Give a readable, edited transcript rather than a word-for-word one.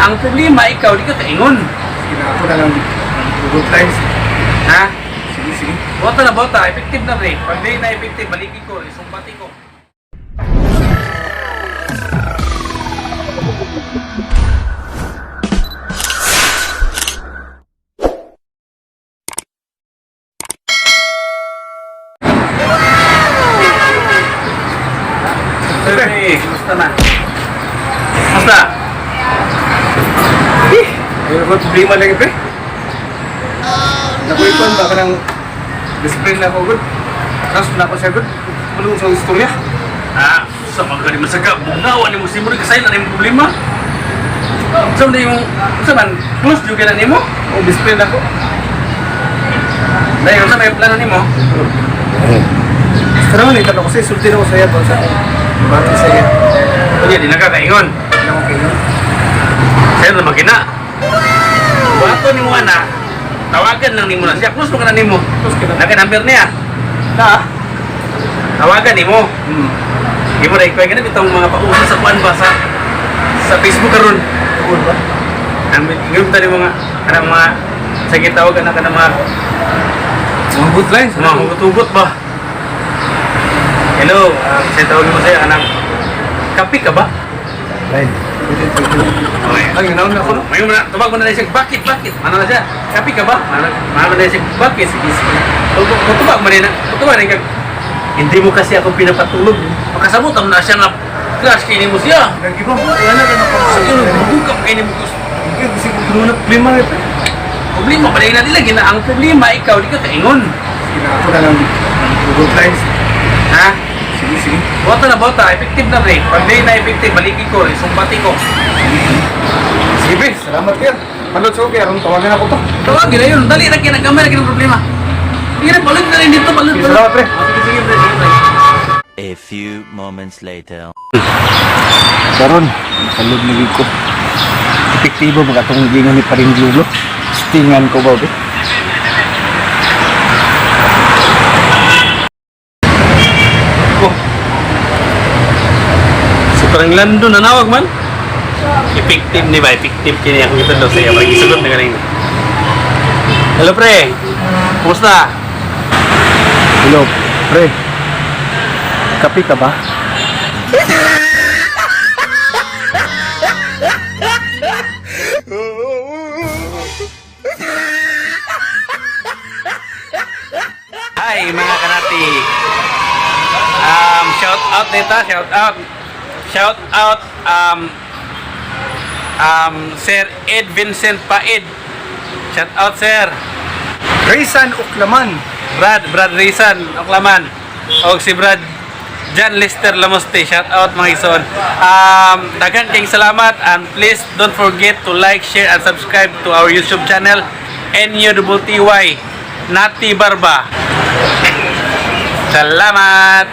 Ang problema, ikaw, di ka kaingon. Sige na ako na lang. Good times. Ha? Sige, sige. Bota na bota, effective na rin. Pag di na effective, baliki ko, isumbati ko. Hey, kumusta na? Kumusta? Ayun ko, problema lagi, pre. Nakuikuan ba ka ng discipline na ako, good? Trust na ako siya, good? Malung sa istorya. Ah, sa mga ganun masaga, bugawan ni mo si Muri kasi na yung problema. So, hindi yung, sa man, close juga na ni mo? O, discipline ako. Dahil sa may plano ni mo? Pero naman, itanong ko sa'yo, sulti na ko sa'yo, bang sa bakit sa'yo. Kaya di nakakaingon. Hindi ako kayo. Sa'yo na magina. Wato ni mo ana, tawagan lang ni mo na siya. Close mo ka na ni mo. Tapos ka na. Naka-number niya. Na? Tawagan ni mo. Hindi mo na ikaw ganun itong mga pauso sa kuan ba sa Facebook karon. Tawag ba? Ang ingin tadi mga kanang mga sige tawagan na kanang mga Mga good lines. mga hugot-hugot ba? Hello, saya tawagin mo sa'yo anak. Kapi ka ba? Line. Okay. Ay, ganaon na ako, no? Ngayon na, tawag mo na siya, bakit? Ano na siya? Kapi ka ba? Ano na siya, bakit? Sige, sige. Tutubag mo rin na, hindi mo kasi ako pinapatulog. Makasabot mo na siya na crush kainin mo siya. Nag-iba mo, wala na ako. Sige, buka mo kainin mo gusto. Hindi, kasi kung ganoon na problema rin, pre. Problema, pala na nila, ang problema, ikaw, di ka kaingon. Sige na ako na lang. Good lines. Ha? Sige, sige. Bota na bota, effective na rin. Pag di na effective, baliki ko, isumbati ko. Sige, pre. Salamat, Pierre. Palot sa okay, arong tawagan ako to. Tawagin na yun, dali na kinagamay na problema. Sige na, balot na rin dito, balot. Sige, salamat, pre. Sige, sige, pre, sige, pre. A few moments later. Karon, kalog na ko. Epektibo ba katong gingon ni Paring Lulo? Stingan ko ba, be? Oh. Si parang Lando nanawag man. Effective ni ba? Effective kini ako ito daw sa iyo. Parang isugot na galing. Hello, pre. Kumusta? Hello, pre. Kapi ka ba? Hi mga kanati. Shout out dito, shout out Sir Ed Vincent Paid. Shout out sir. Raysan Uklaman. Brad Rizan Oklaman. O si Brad John Lester Lamoste. Shout out mga ison. Daghan kayong salamat and please don't forget to like, share and subscribe to our YouTube channel NUTY Nati Barba. Salamat.